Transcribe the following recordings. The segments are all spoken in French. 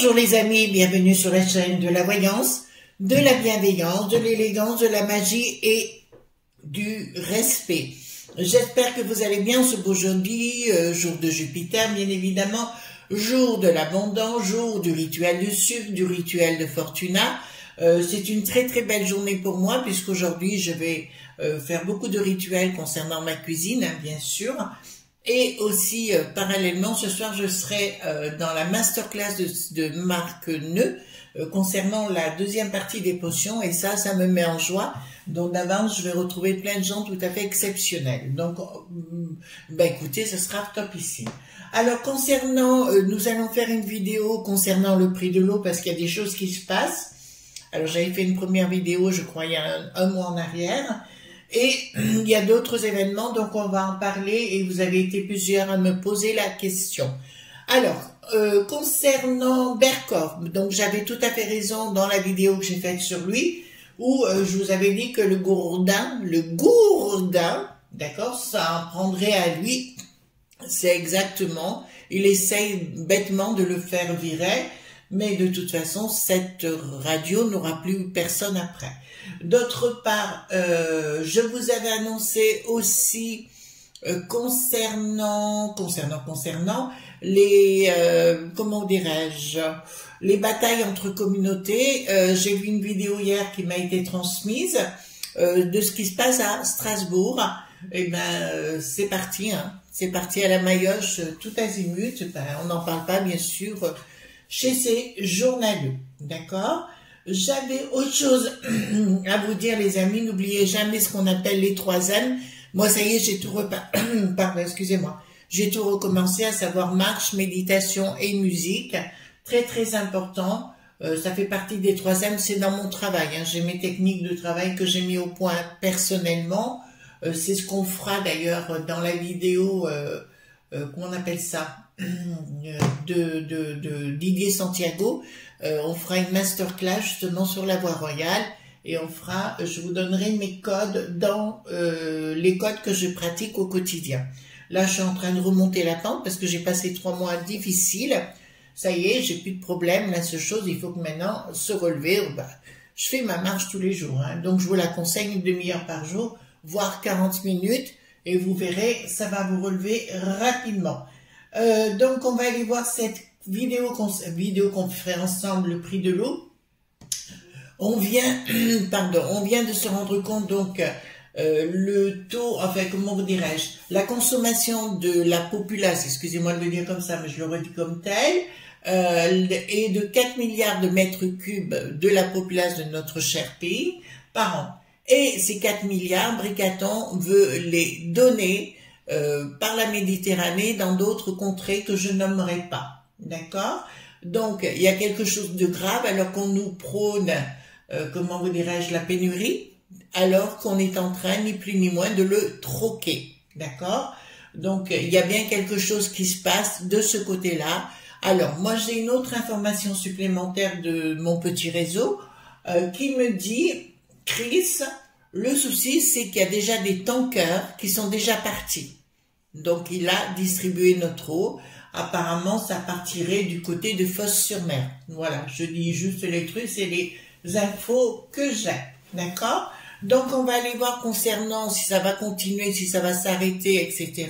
Bonjour les amis, bienvenue sur la chaîne de la voyance, de la bienveillance, de l'élégance, de la magie et du respect. J'espère que vous allez bien ce beau jeudi, jour de Jupiter bien évidemment, jour de l'abondance, jour du rituel du sucre, du rituel de Fortuna. C'est une très très belle journée pour moi puisqu'aujourd'hui je vais faire beaucoup de rituels concernant ma cuisine, hein, bien sûr. Et aussi, parallèlement, ce soir, je serai dans la masterclass de Marc Neu concernant la deuxième partie des potions. Et ça me met en joie. Donc, d'avance, je vais retrouver plein de gens tout à fait exceptionnels. Donc, écoutez, ce sera topissime. Alors, concernant, nous allons faire une vidéo concernant le prix de l'eau parce qu'il y a des choses qui se passent. Alors, j'avais fait une première vidéo, je crois, il y a un mois en arrière. Et il y a d'autres événements, donc on va en parler et vous avez été plusieurs à me poser la question. Alors, concernant Berkoff, donc j'avais tout à fait raison dans la vidéo que j'ai faite sur lui, où je vous avais dit que le gourdin, d'accord, ça en prendrait à lui, c'est exactement, il essaye bêtement de le faire virer, mais de toute façon, cette radio n'aura plus personne après. D'autre part, je vous avais annoncé aussi concernant les, comment dirais-je, les batailles entre communautés. J'ai vu une vidéo hier qui m'a été transmise de ce qui se passe à Strasbourg. Et c'est parti, hein. C'est parti à la maillotche, tout azimut. On n'en parle pas, bien sûr, chez ces journaleux, d'accord? J'avais autre chose à vous dire, les amis. N'oubliez jamais ce qu'on appelle les 3 M. Moi, ça y est, j'ai tout pardon, excusez-moi. J'ai tout recommencé, à savoir marche, méditation et musique. Très, très important. Ça fait partie des 3 M. C'est dans mon travail, hein. J'ai mes techniques de travail que j'ai mis au point personnellement. C'est ce qu'on fera d'ailleurs dans la vidéo, comment on appelle ça, Didier Santiago. On fera une masterclass justement sur la voie royale et on fera, je vous donnerai mes codes dans les codes que je pratique au quotidien. Là, je suis en train de remonter la pente parce que j'ai passé 3 mois difficiles. Ça y est, j'ai plus de problème. La seule chose, il faut que maintenant se relever. Je fais ma marche tous les jours, hein. Donc je vous la conseille une demi-heure par jour, voire 40 minutes et vous verrez, ça va vous relever rapidement. Donc on va aller voir cette vidéo qu'on fait ensemble, le prix de l'eau. On vient de se rendre compte donc le taux, enfin comment vous dirais-je, la consommation de la populace, excusez-moi de le dire comme ça, mais je le redis comme tel, est de 4 milliards de mètres cubes de la populace de notre cher pays par an. Et ces 4 milliards, Bricaton veut les donner par la Méditerranée dans d'autres contrées que je nommerai pas. D'accord? Donc, il y a quelque chose de grave alors qu'on nous prône, comment vous dirais-je, la pénurie, alors qu'on est en train, ni plus ni moins, de le troquer. D'accord? Donc, il y a bien quelque chose qui se passe de ce côté-là. Alors, moi, j'ai une autre information supplémentaire de mon petit réseau qui me dit, Chris, le souci, c'est qu'il y a déjà des tankers qui sont déjà partis. Donc, il a distribué notre eau. Apparemment, ça partirait du côté de Fos-sur-Mer. Voilà, je dis juste les trucs, c'est les infos que j'ai. D'accord? Donc, on va aller voir concernant si ça va continuer, si ça va s'arrêter, etc.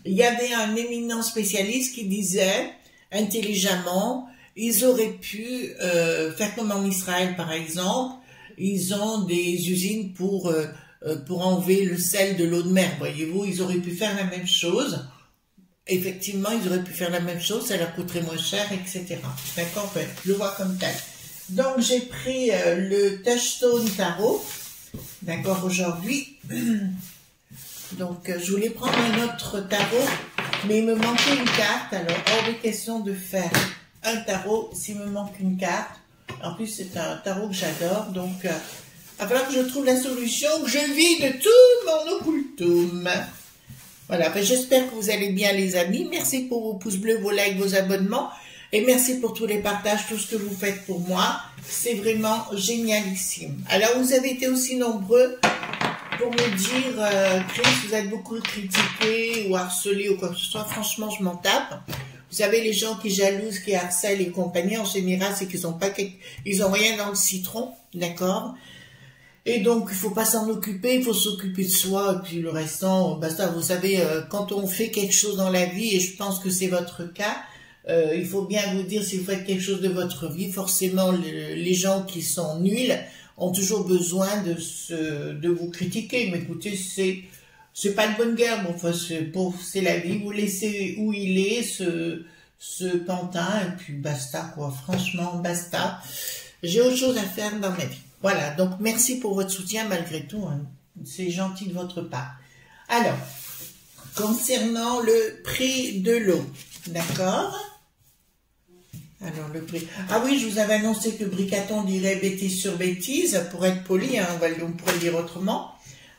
Il y avait un éminent spécialiste qui disait, intelligemment, ils auraient pu faire comme en Israël, par exemple. Ils ont des usines pour enlever le sel de l'eau de mer, voyez-vous. Ils auraient pu faire la même chose. Effectivement, ils auraient pu faire la même chose, ça leur coûterait moins cher, etc. D'accord, je le vois comme tel. Donc, j'ai pris le Touchstone Tarot, d'accord, aujourd'hui. Donc, je voulais prendre un autre tarot, mais il me manquait une carte, alors hors de question de faire un tarot s'il me manque une carte. En plus, c'est un tarot que j'adore, donc il va falloir que je trouve la solution, que je vide tout mon occultum. Voilà, j'espère que vous allez bien les amis. Merci pour vos pouces bleus, vos likes, vos abonnements. Et merci pour tous les partages, tout ce que vous faites pour moi. C'est vraiment génialissime. Alors, vous avez été aussi nombreux pour me dire, Chris, vous êtes beaucoup critiqué ou harcelé ou quoi que ce soit. Franchement, je m'en tape. Vous savez, les gens qui jalousent, qui harcèlent et compagnie, en général, c'est qu'ils ont pas, ils ont rien dans le citron, d'accord? Et donc, il faut pas s'en occuper, il faut s'occuper de soi, et puis le restant, basta. Vous savez, quand on fait quelque chose dans la vie, et je pense que c'est votre cas, il faut bien vous dire, si vous faites quelque chose de votre vie, forcément, les gens qui sont nuls ont toujours besoin de vous critiquer. Mais écoutez, c'est pas de bonne guerre, bon, enfin, c'est la vie, vous laissez où il est, ce pantin, et puis basta, quoi. Franchement, basta. J'ai autre chose à faire dans ma vie. Voilà, donc merci pour votre soutien malgré tout, hein. C'est gentil de votre part. Alors, concernant le prix de l'eau, d'accord? Alors le prix... Ah oui, je vous avais annoncé que Bricaton dirait bêtise sur bêtise, pour être poli, hein, on pourrait le dire autrement.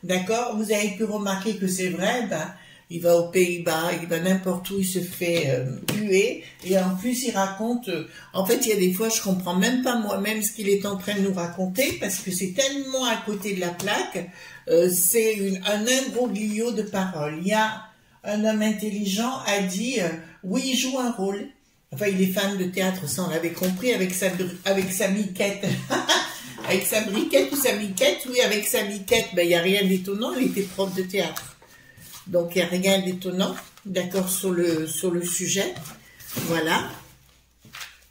D'accord? Vous avez pu remarquer que c'est vrai, ben, il va aux Pays-Bas, il va n'importe où, il se fait huer, et en plus il raconte, en fait il y a des fois je comprends même pas moi-même ce qu'il est en train de nous raconter, parce que c'est tellement à côté de la plaque, c'est un imbroglio de paroles. Il y a un homme intelligent a dit, oui il joue un rôle, enfin il est fan de théâtre, ça on l'avait compris, avec sa miquette, avec sa briquette ou sa miquette, oui avec sa miquette, ben il n'y a rien d'étonnant, il était prof de théâtre. Donc, il n'y a rien d'étonnant, d'accord, sur le sujet. Voilà.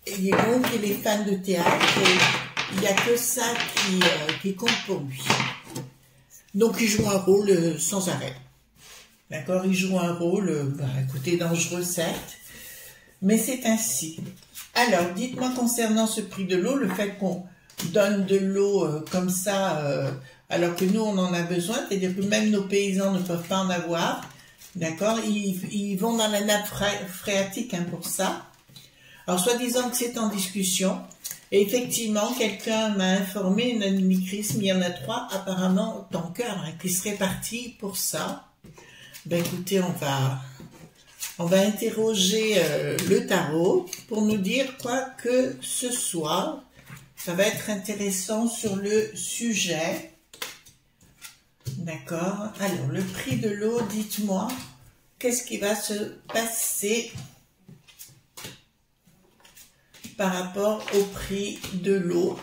Et donc, il est fan de théâtre et il n'y a que ça qui compte pour lui. Donc, il joue un rôle sans arrêt. D'accord, il joue un rôle, écoutez, dangereux, certes, mais c'est ainsi. Alors, dites-moi concernant ce prix de l'eau, le fait qu'on donne de l'eau comme ça... alors que nous, on en a besoin, c'est-à-dire que même nos paysans ne peuvent pas en avoir, d'accord? Ils vont dans la nappe phréatique hein, pour ça. Alors, soi-disant que c'est en discussion, et effectivement, quelqu'un m'a informé, une animatrice, mais il y en a 3, apparemment, tankers, hein, qui seraient partis pour ça. Ben écoutez, on va interroger le tarot pour nous dire quoi que ce soit. Ça va être intéressant sur le sujet. D'accord. Alors, le prix de l'eau, dites-moi, qu'est-ce qui va se passer par rapport au prix de l'eau?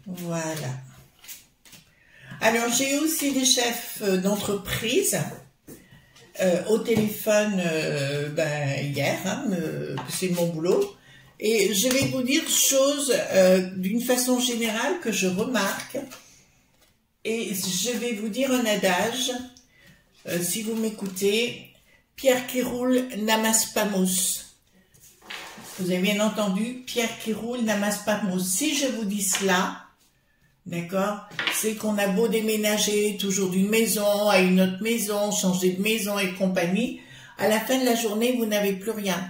Voilà. Alors, j'ai aussi des chefs d'entreprise au téléphone hier, hein, c'est mon boulot. Et je vais vous dire chose d'une façon générale que je remarque. Et je vais vous dire un adage, si vous m'écoutez, pierre qui roule n'amasse pas mousse. Vous avez bien entendu, pierre qui roule n'amasse pas mousse. Si je vous dis cela, d'accord, c'est qu'on a beau déménager toujours d'une maison à une autre maison, changer de maison et compagnie, à la fin de la journée, vous n'avez plus rien.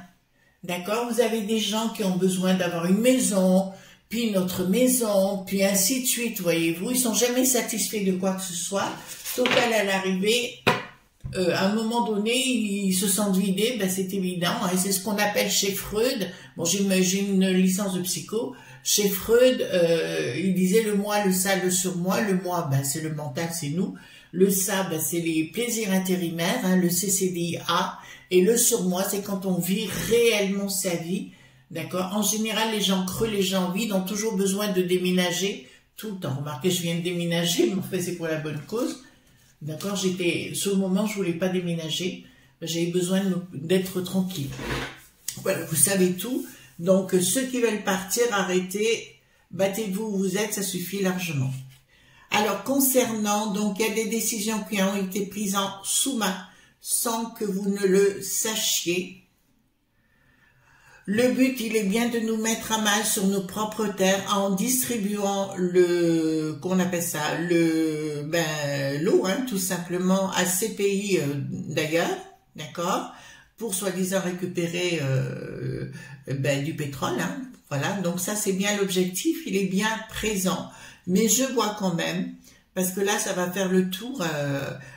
D'accord? Vous avez des gens qui ont besoin d'avoir une maison, puis une autre maison, puis ainsi de suite, voyez-vous. Ils sont jamais satisfaits de quoi que ce soit. Total, à l'arrivée, à un moment donné, ils se sentent vidés, ben c'est évident. Et c'est ce qu'on appelle chez Freud. Bon, j'ai une licence de psycho. Chez Freud, il disait le moi, le ça, le surmoi. Le moi, ben, c'est le mental, c'est nous. Le ça, ben, c'est les plaisirs intérimaires, hein, le CCDIA. Et le surmoi, c'est quand on vit réellement sa vie, d'accord? En général, les gens creux, les gens vides ont toujours besoin de déménager tout le temps. Remarquez, je viens de déménager, mais en fait, c'est pour la bonne cause, d'accord? Sur le moment, je voulais pas déménager, j'avais besoin d'être tranquille. Voilà, vous savez tout. Donc, ceux qui veulent partir, arrêtez, battez-vous où vous êtes, ça suffit largement. Alors, concernant, donc, il y a des décisions qui ont été prises en sous-main, sans que vous ne le sachiez. Le but, il est bien de nous mettre à mal sur nos propres terres en distribuant qu'on appelle ça, l'eau, hein, tout simplement, à ces pays d'ailleurs, d'accord, pour soi-disant récupérer du pétrole, hein, voilà. Donc ça, c'est bien l'objectif, il est bien présent. Mais je vois quand même, parce que là, ça va faire le tour,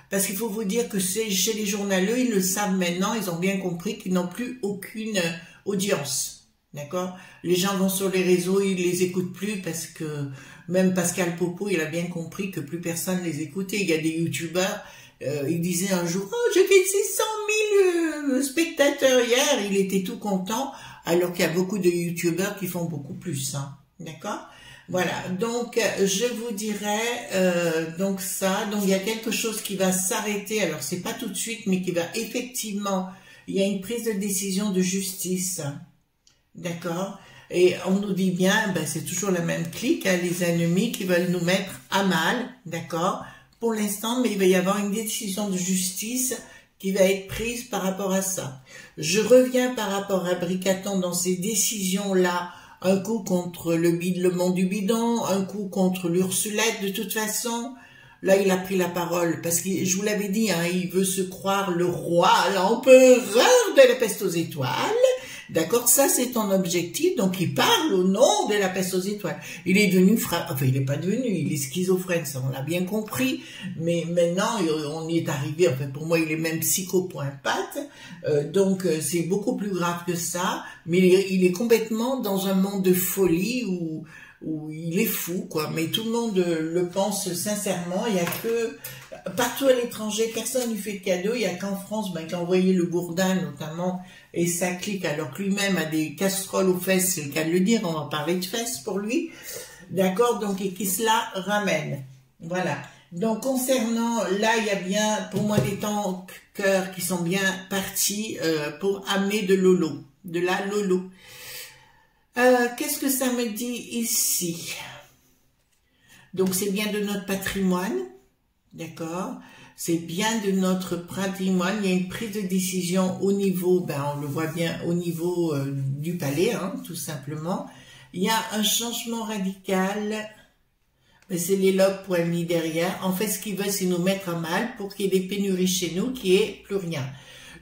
parce qu'il faut vous dire que chez les journaleux, ils le savent maintenant, ils ont bien compris qu'ils n'ont plus aucune audience, d'accord? Les gens vont sur les réseaux, ils les écoutent plus, parce que même Pascal Popo, il a bien compris que plus personne les écoutait. Il y a des youtubeurs Il disait un jour, oh, j'ai fait 600 000 spectateurs hier, il était tout content, alors qu'il y a beaucoup de youtubeurs qui font beaucoup plus, hein. D'accord? Voilà, donc je vous dirais donc ça, donc il y a quelque chose qui va s'arrêter, alors c'est pas tout de suite, mais qui va effectivement, il y a une prise de décision de justice, d'accord? Et on nous dit bien, ben c'est toujours la même clique, hein, les ennemis qui veulent nous mettre à mal, d'accord? Pour l'instant, mais il va y avoir une décision de justice qui va être prise par rapport à ça. Je reviens par rapport à Bricaton dans ces décisions-là, un coup contre le monde du bidon, un coup contre l'Ursulette, de toute façon. Là, il a pris la parole, parce que, je vous l'avais dit, hein, il veut se croire le roi, l'empereur de la peste aux étoiles. D'accord, ça c'est ton objectif, donc il parle au nom de la peste aux étoiles. Il est devenu, enfin il n'est pas devenu, il est schizophrène, ça on l'a bien compris, mais maintenant on y est arrivé, enfin pour moi il est même psycho point patte, donc c'est beaucoup plus grave que ça, mais il est complètement dans un monde de folie où il est fou, quoi, mais tout le monde le pense sincèrement, il y a que, partout à l'étranger, personne ne lui fait de cadeau, il y a qu'en France, ben, qui a envoyé le Bourdin notamment, et ça clique, alors que lui-même a des casseroles aux fesses, c'est le cas de le dire, on va parler de fesses pour lui, d'accord, donc, et qui se la ramène, voilà. Donc, concernant, là, il y a bien, pour moi, des tankers qui sont bien partis pour amener de Lolo, de la Lolo. Qu'est-ce que ça me dit ici? Donc, c'est bien de notre patrimoine, d'accord? C'est bien de notre patrimoine. Il y a une prise de décision au niveau, ben, on le voit bien, au niveau du palais, hein, tout simplement. Il y a un changement radical. C'est les lobes poignés derrière. En fait, ce qu'ils veulent, c'est nous mettre à mal pour qu'il y ait des pénuries chez nous, qu'il n'y ait plus rien.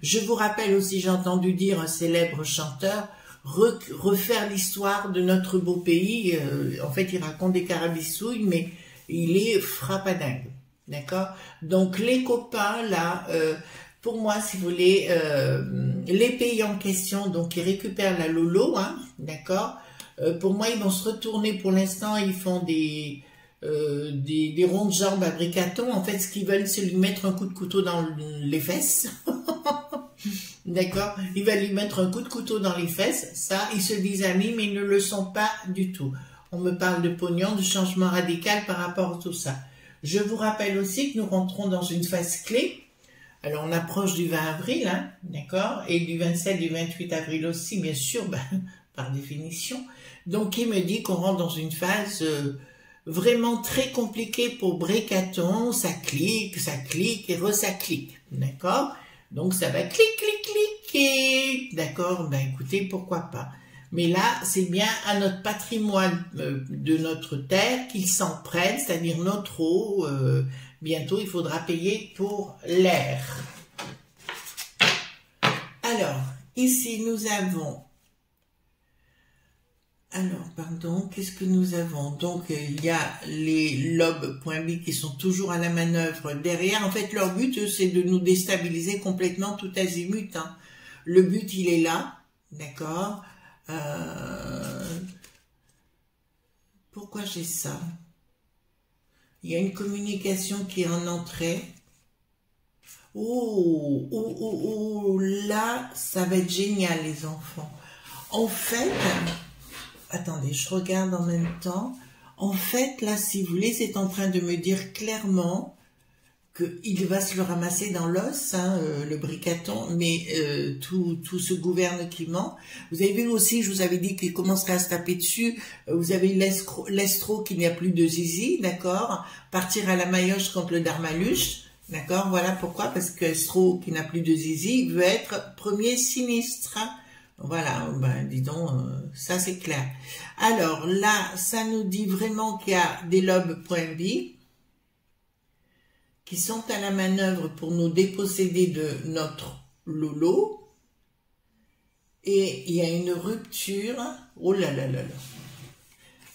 Je vous rappelle aussi, j'ai entendu dire un célèbre chanteur, refaire l'histoire de notre beau pays. En fait, il raconte des carabistouilles, mais il est frappadingue. D'accord? Donc, les copains, là, pour moi, si vous voulez, les pays en question, donc, ils récupèrent la Lolo, hein, d'accord? Pour moi, ils vont se retourner, pour l'instant, ils font des ronds de jambes à Bricaton. En fait, ce qu'ils veulent, c'est lui mettre un coup de couteau dans les fesses. D'accord? Il va lui mettre un coup de couteau dans les fesses. Ça, ils se disent amis, mais ils ne le sont pas du tout. On me parle de pognon, de changement radical par rapport à tout ça. Je vous rappelle aussi que nous rentrons dans une phase clé. Alors, on approche du 20 avril, hein, d'accord? Et du 27, du 28 avril aussi, bien sûr, ben, par définition. Donc, il me dit qu'on rentre dans une phase vraiment très compliquée pour Bricaton. Ça clique et ça clique, d'accord? Donc, ça va cliquer, d'accord? Ben, écoutez, pourquoi pas? Mais là, c'est bien à notre patrimoine de notre terre qu'ils s'en prennent, c'est-à-dire notre eau. Bientôt, il faudra payer pour l'air. Alors, ici, nous avons... Alors, pardon, qu'est-ce que nous avons? Donc, il y a les lobes.b qui sont toujours à la manœuvre derrière. En fait, leur but, c'est de nous déstabiliser complètement tout azimut, hein. Le but, il est là, d'accord? Pourquoi j'ai ça? Il y a une communication qui est en entrée. Oh, là, ça va être génial, les enfants. En fait... Attendez, je regarde en même temps. En fait, là, si vous voulez, c'est en train de me dire clairement qu'il va se le ramasser dans l'os, hein, le Bricaton, mais tout ce gouvernement. Vous avez vu aussi, je vous avais dit qu'il commencerait à se taper dessus. Vous avez l'estro qui n'y a plus de zizi, d'accord? Partir à la maillotche contre le Darmaluche, d'accord? Voilà pourquoi, parce que l'estro qui n'a plus de zizi veut être premier sinistre, hein. Voilà, ben dis donc, ça c'est clair. Alors là, ça nous dit vraiment qu'il y a des lobes.b qui sont à la manœuvre pour nous déposséder de notre Lolo. Et il y a une rupture. Oh là là là là.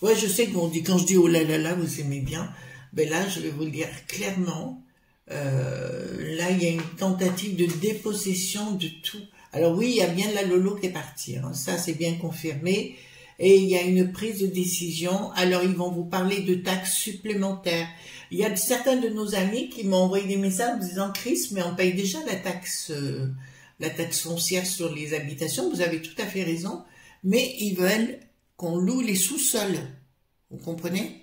Ouais, je sais qu'on dit, quand je dis oh là là là, vous aimez bien. Ben là, je vais vous le dire clairement. Là, il y a une tentative de dépossession de tout. Alors oui, il y a bien de la Lolo qui est partie, hein. Ça c'est bien confirmé. et il y a une prise de décision. Alors, ils vont vous parler de taxes supplémentaires. Il y a certains de nos amis qui m'ont envoyé des messages en me disant « Chris, mais on paye déjà la taxe foncière sur les habitations. » Vous avez tout à fait raison, mais ils veulent qu'on loue les sous-sols. Vous comprenez?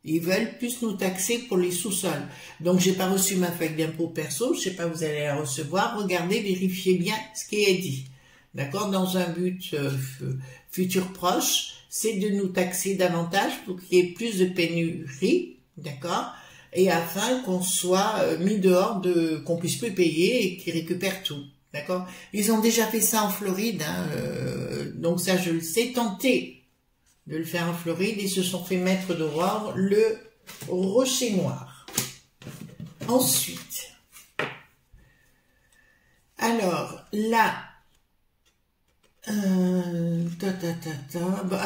Ils veulent plus nous taxer pour les sous-sols. Donc, j'ai pas reçu ma feuille d'impôt perso. Je sais pas, vous allez la recevoir. Regardez, vérifiez bien ce qui est dit. D'accord? Dans un but futur proche, c'est de nous taxer davantage pour qu'il y ait plus de pénurie. D'accord? Et afin qu'on soit mis dehors, qu'on puisse plus payer et qu'ils récupèrent tout. D'accord? Ils ont déjà fait ça en Floride. Hein, donc ça, je le sais, tenter de le faire en Floride. Ils se sont fait mettre dehors le rocher noir. Ensuite, alors là, ah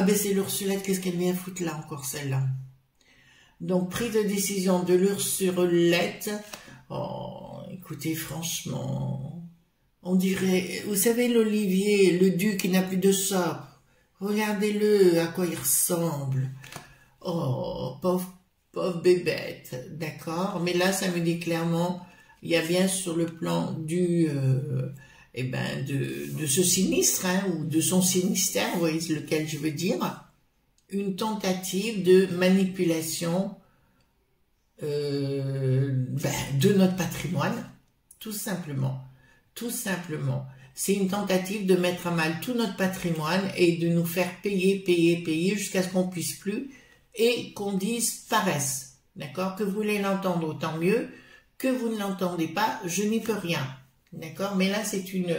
ben c'est l'Ursulette, qu'est-ce qu'elle vient foutre là encore celle-là? Donc prise de décision de l'Ursulette. Oh, écoutez, franchement, on dirait, vous savez l'Olivier, le duc qui n'a plus de sort. Regardez-le, à quoi il ressemble. Oh, pauvre bébête, d'accord. Mais là, ça me dit clairement, il y a bien sur le plan du, de ce sinistre, hein, ou de son sinistère, vous voyez lequel je veux dire, une tentative de manipulation de notre patrimoine, tout simplement. Tout simplement. C'est une tentative de mettre à mal tout notre patrimoine et de nous faire payer jusqu'à ce qu'on puisse plus et qu'on dise paresse. D'accord? Que vous voulez l'entendre, autant mieux. Que vous ne l'entendez pas, je n'y peux rien. D'accord? Mais là, c'est une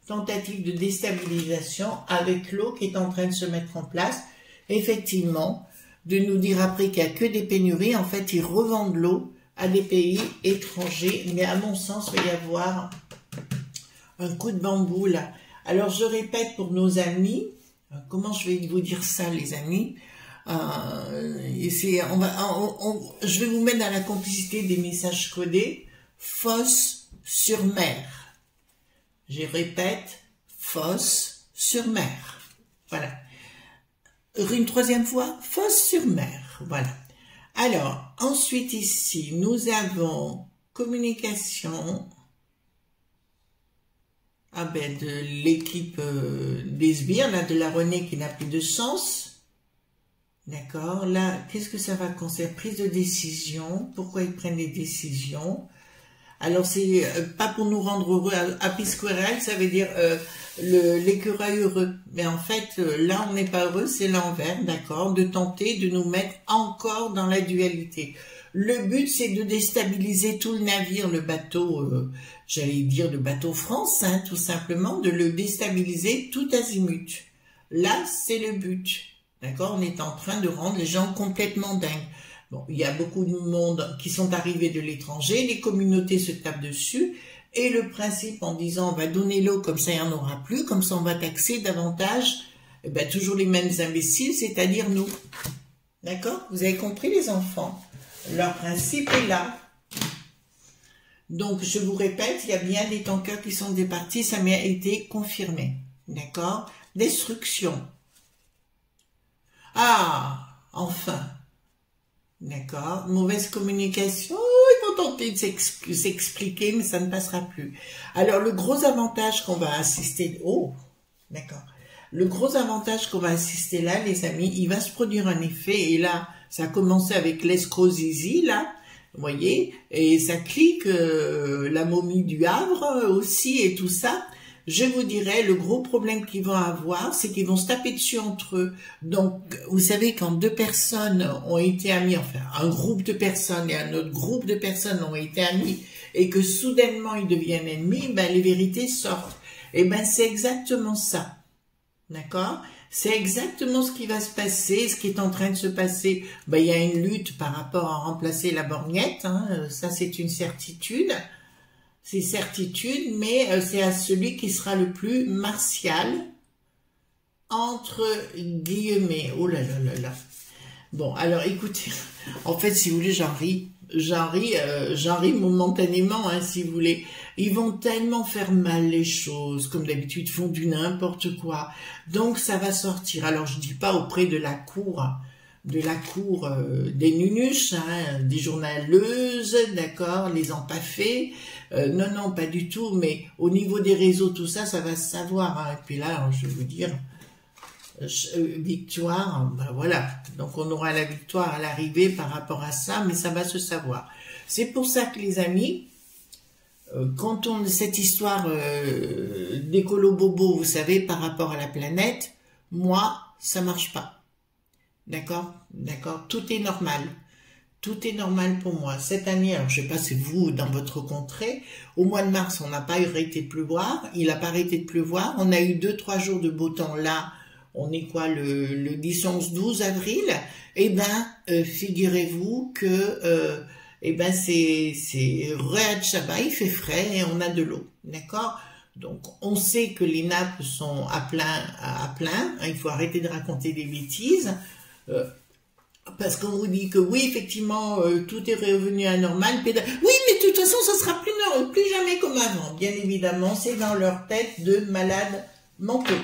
tentative de déstabilisation avec l'eau qui est en train de se mettre en place. Effectivement, de nous dire après qu'il n'y a que des pénuries. En fait, ils revendent l'eau à des pays étrangers. Mais à mon sens, il va y avoir un coup de bambou là. Alors je répète pour nos amis, comment je vais vous dire ça les amis, je vais vous mettre dans la complicité des messages codés, Fos-sur-Mer. Je répète, Fos-sur-Mer. Voilà. Une troisième fois, Fos-sur-Mer. Voilà. Alors, ensuite ici, nous avons communication. Ah ben, de l'équipe des sbires, là, de la Renée qui n'a plus de sens. D'accord. Là, qu'est-ce que ça va concerner? Prise de décision. Pourquoi ils prennent des décisions? Alors, c'est pas pour nous rendre heureux. Apisquerel, ça veut dire l'écureuil heureux. Mais en fait, là, on n'est pas heureux, c'est l'envers, d'accord? De tenter de nous mettre encore dans la dualité. Le but, c'est de déstabiliser tout le navire, le bateau, j'allais dire le bateau France, hein, tout simplement, de le déstabiliser tout azimut. Là, c'est le but. D'accord? On est en train de rendre les gens complètement dingues. Bon, il y a beaucoup de monde qui sont arrivés de l'étranger, les communautés se tapent dessus, et le principe en disant on va donner l'eau, comme ça il n'y en aura plus, comme ça on va taxer davantage, eh ben, toujours les mêmes imbéciles, c'est-à-dire nous. D'accord? Vous avez compris les enfants? Leur principe est là. Donc, je vous répète, il y a bien des tankers qui sont départis, ça m'a été confirmé. D'accord? Destruction. Ah, enfin. D'accord? Mauvaise communication. Ils vont tenter de s'expliquer, mais ça ne passera plus. Alors, le gros avantage qu'on va assister... Oh, d'accord. Le gros avantage qu'on va assister là, les amis, il va se produire un effet, et là, ça a commencé avec l'escroc-zizi, là, vous voyez, et ça clique, la momie du Havre aussi, et tout ça. Je vous dirais, le gros problème qu'ils vont avoir, c'est qu'ils vont se taper dessus entre eux. Donc, vous savez, quand deux personnes ont été amies, enfin, un groupe de personnes et un autre groupe de personnes ont été amis, et que soudainement ils deviennent ennemis, ben, les vérités sortent. Et ben, c'est exactement ça. D'accord? C'est exactement ce qui va se passer, ce qui est en train de se passer. Ben, il y a une lutte par rapport à remplacer la borgnette, hein, ça c'est une certitude. C'est certitude, mais c'est à celui qui sera le plus martial, entre guillemets. Oh là là là là. Bon, alors écoutez, en fait, si vous voulez, j'en ris. j'en ris momentanément, hein, si vous voulez. Ils vont tellement faire mal les choses, comme d'habitude, font du n'importe quoi. Donc ça va sortir. Alors je dis pas auprès de la cour des nunuches, hein, des journaleuses, d'accord, les empaffés. Non, non, pas du tout. Mais au niveau des réseaux, tout ça, ça va se savoir. Hein. Et puis là, je vais vous dire. Victoire, ben voilà, donc on aura la victoire à l'arrivée par rapport à ça, mais ça va se savoir. C'est pour ça que les amis, quand on cette histoire d'écolo bobo, vous savez, par rapport à la planète, moi, ça marche pas. D'accord? D'accord? Tout est normal. Tout est normal pour moi. Cette année, alors je sais pas si vous, dans votre contrée, au mois de mars, on n'a pas arrêté de pleuvoir, il n'a pas arrêté de pleuvoir, on a eu 2-3 jours de beau temps là. On est quoi, le 10, 11, 12 avril? Eh ben, figurez-vous que, eh ben, c'est Riyad Shaba, il fait frais et on a de l'eau, d'accord? Donc, on sait que les nappes sont à plein, hein, il faut arrêter de raconter des bêtises, parce qu'on vous dit que oui, effectivement, tout est revenu à normal. Oui, mais de toute façon, ça sera plus jamais comme avant. Bien évidemment, c'est dans leur tête de malades mentaux.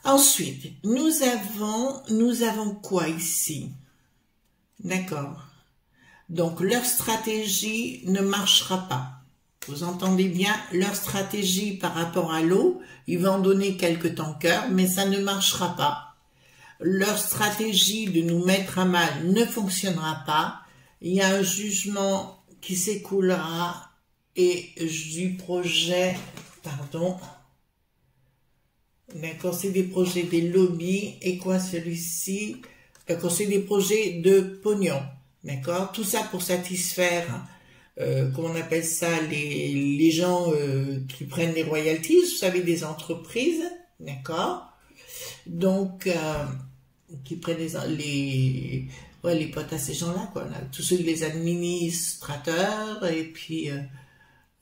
Ensuite, nous avons quoi ici? D'accord. Donc, leur stratégie ne marchera pas. Vous entendez bien, leur stratégie par rapport à l'eau, ils vont en donner quelques tankers, mais ça ne marchera pas. Leur stratégie de nous mettre à mal ne fonctionnera pas. Il y a un jugement qui s'écoulera et du projet, pardon, d'accord, c'est des projets des lobbies. Et quoi celui-ci? D'accord, c'est des projets de pognon. D'accord, tout ça pour satisfaire, comment on appelle ça, les gens qui prennent les royalties, vous savez, des entreprises. D'accord, donc qui prennent les potes à ces gens-là, quoi. Là, tous ceux, les administrateurs, et puis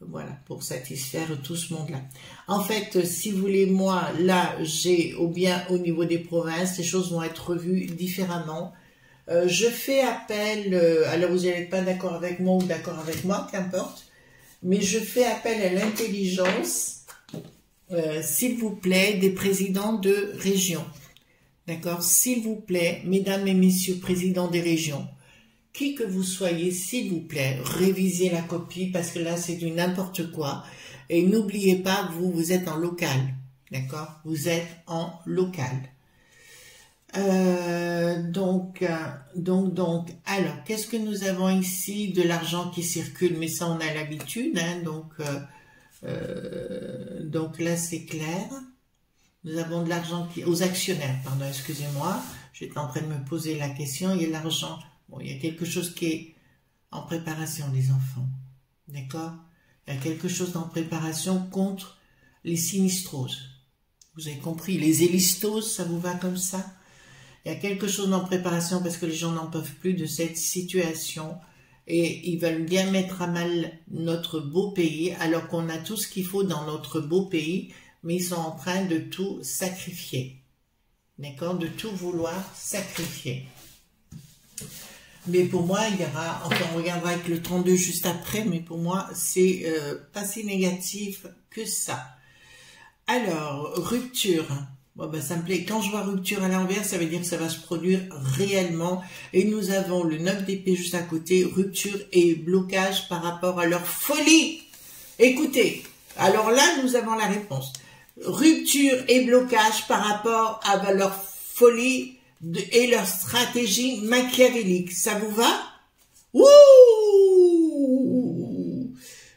voilà, pour satisfaire tout ce monde-là. En fait, si vous voulez, moi, là, j'ai, au niveau des provinces, les choses vont être revues différemment. Je fais appel, alors vous n'êtes pas d'accord avec moi ou d'accord avec moi, qu'importe, mais je fais appel à l'intelligence, s'il vous plaît, des présidents de région. D'accord? S'il vous plaît, mesdames et messieurs présidents des régions, qui que vous soyez, s'il vous plaît, révisez la copie parce que là, c'est du n'importe quoi. Et n'oubliez pas que vous êtes en local. D'accord? Vous êtes en local. Donc, alors, qu'est-ce que nous avons ici? De l'argent qui circule, mais ça, on a l'habitude. Hein, donc là, c'est clair. Nous avons de l'argent aux actionnaires, pardon, excusez-moi. J'étais en train de me poser la question. Il y a l'argent. Bon, il y a quelque chose qui est en préparation, les enfants. D'accord? Il y a quelque chose en préparation contre les sinistroses. Vous avez compris? Les élistoses, ça vous va comme ça? Il y a quelque chose en préparation parce que les gens n'en peuvent plus de cette situation. Et ils veulent bien mettre à mal notre beau pays, alors qu'on a tout ce qu'il faut dans notre beau pays, mais ils sont en train de tout sacrifier. D'accord? De tout vouloir sacrifier. Mais pour moi, il y aura, enfin on regardera avec le 32 juste après, mais pour moi, c'est pas si négatif que ça. Alors, rupture. Bon, ben, ça me plaît. Quand je vois rupture à l'envers, ça veut dire que ça va se produire réellement. Et nous avons le 9 d'épée juste à côté, rupture et blocage par rapport à leur folie. Écoutez, alors là, nous avons la réponse. Rupture et blocage par rapport à leur folie et leur stratégie machiavélique. Ça vous va? Ouh!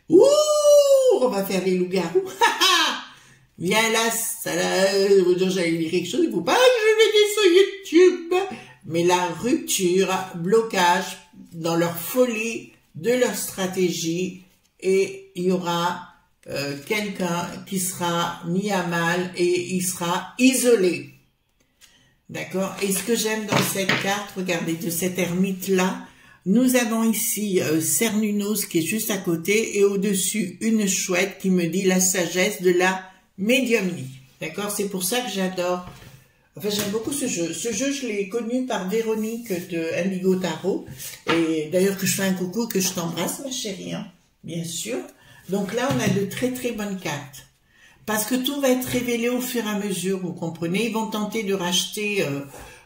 Ouh! On va faire les loups-garous. Viens là, ça là, j'allais dire quelque chose, il ne faut pas que je vais sur YouTube. Mais la rupture, blocage dans leur folie de leur stratégie, et il y aura quelqu'un qui sera mis à mal et il sera isolé. D'accord? Et ce que j'aime dans cette carte, regardez, de cette ermite-là, nous avons ici Cernunnos qui est juste à côté et au-dessus une chouette qui me dit la sagesse de la médiumnie. D'accord? C'est pour ça que j'adore Enfin, j'aime beaucoup ce jeu. Ce jeu, je l'ai connu par Véronique de Indigo Tarot. Et d'ailleurs, que je fais un coucou, que je t'embrasse, ma chérie, hein, bien sûr. Donc là, on a de très très bonnes cartes. Parce que tout va être révélé au fur et à mesure, vous comprenez. Ils vont tenter de racheter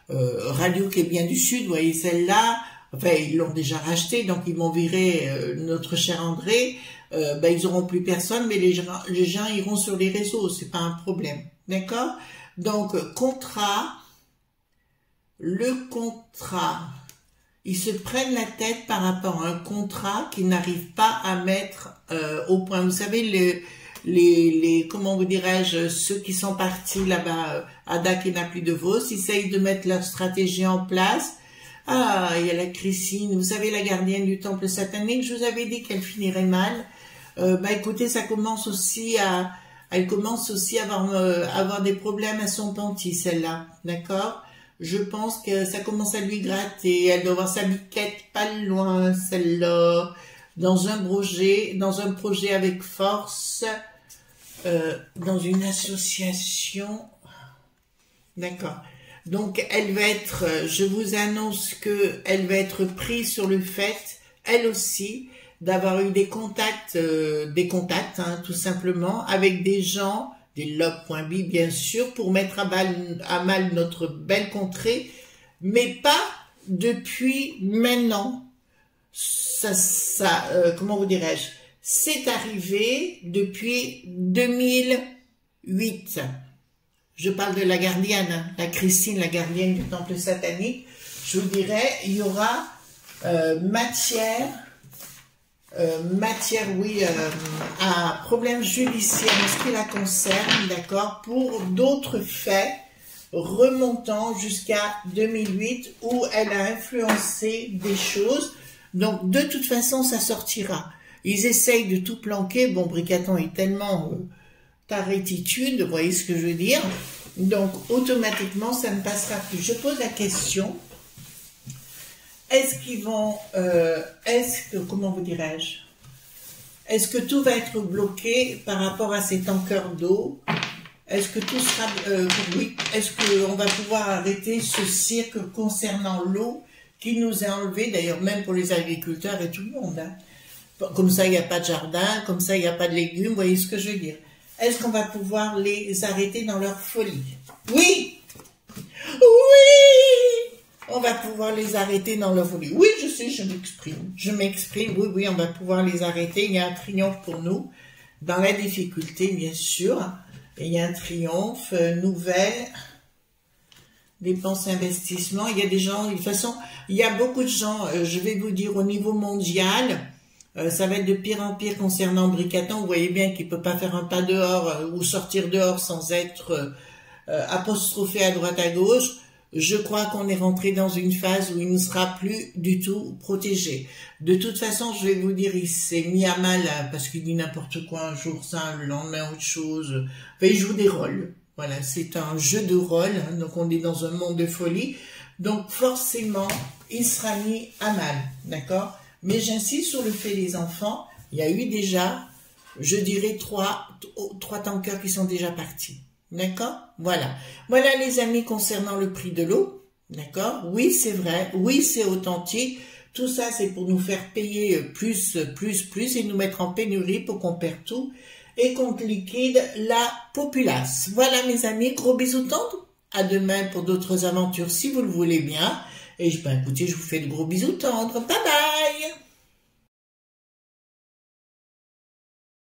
Radio qui est bien du Sud, vous voyez celle-là. Enfin, ils l'ont déjà racheté, donc ils vont virer notre cher André. Ils auront plus personne, mais les gens iront sur les réseaux, c'est pas un problème. D'accord? Donc, le contrat, ils se prennent la tête par rapport à un contrat qu'ils n'arrivent pas à mettre au point. Vous savez, comment vous dirais-je, ceux qui sont partis là-bas, à Dak et n'a plus de Vos, ils essayent de mettre leur stratégie en place. Ah, il y a la Christine, vous savez, la gardienne du temple satanique, je vous avais dit qu'elle finirait mal. Écoutez, ça commence aussi elle commence aussi à avoir des problèmes à son penty, celle-là, d'accord? Je pense que ça commence à lui gratter, elle doit avoir sa biquette pas loin, celle-là, dans un projet avec force, dans une association, d'accord? Donc, elle va être, je vous annonce que elle va être prise sur le fait, elle aussi, d'avoir eu des contacts, hein, tout simplement, avec des gens, des lobes.bi bien sûr, pour mettre à mal notre belle contrée, mais pas depuis maintenant. Comment vous dirais-je? C'est arrivé depuis 2008. Je parle de la gardienne, hein, la Christine, la gardienne du temple satanique. Je vous dirais, il y aura matière, oui, à problème judiciaire en ce qui la concerne, d'accord, pour d'autres faits remontant jusqu'à 2008 où elle a influencé des choses. Donc, de toute façon, ça sortira. Ils essayent de tout planquer. Bon, Bricaton est tellement ta rétitude, vous voyez ce que je veux dire? Donc, automatiquement, ça ne passera plus. Je pose la question, est-ce qu'ils vont, comment vous dirais-je? Est-ce que tout va être bloqué par rapport à ces tankers d'eau? Est-ce que tout sera, oui, est-ce qu'on va pouvoir arrêter ce cirque concernant l'eau qui nous est enlevé, d'ailleurs même pour les agriculteurs et tout le monde, hein? Comme ça, il n'y a pas de jardin, comme ça, il n'y a pas de légumes, vous voyez ce que je veux dire? Est-ce qu'on va pouvoir les arrêter dans leur folie? Oui! Oui! On va pouvoir les arrêter dans leur folie. Oui, je sais, je m'exprime. Je m'exprime, oui, oui, on va pouvoir les arrêter. Il y a un triomphe pour nous, dans la difficulté, bien sûr. Et il y a un triomphe, nouvelle, dépenses, investissements. Il y a des gens, de toute façon, il y a beaucoup de gens, je vais vous dire, au niveau mondial, ça va être de pire en pire concernant Bricaton. Vous voyez bien qu'il ne peut pas faire un pas dehors ou sortir dehors sans être apostrophé à droite à gauche. Je crois qu'on est rentré dans une phase où il ne sera plus du tout protégé. De toute façon, je vais vous dire, il s'est mis à mal parce qu'il dit n'importe quoi un jour ça, le lendemain autre chose. Enfin, il joue des rôles. Voilà, c'est un jeu de rôle. Hein, donc, on est dans un monde de folie. Donc, forcément, il sera mis à mal. D'accord? Mais j'insiste sur le fait des enfants. Il y a eu déjà, je dirais, trois tankers qui sont déjà partis. D'accord? Voilà. Voilà les amis concernant le prix de l'eau. D'accord? Oui, c'est vrai. Oui, c'est authentique. Tout ça, c'est pour nous faire payer plus et nous mettre en pénurie pour qu'on perde tout et qu'on liquide la populace. Voilà mes amis, gros bisous tendres. À demain pour d'autres aventures si vous le voulez bien. Et écoutez, je vous fais de gros bisous tendres. Bye bye!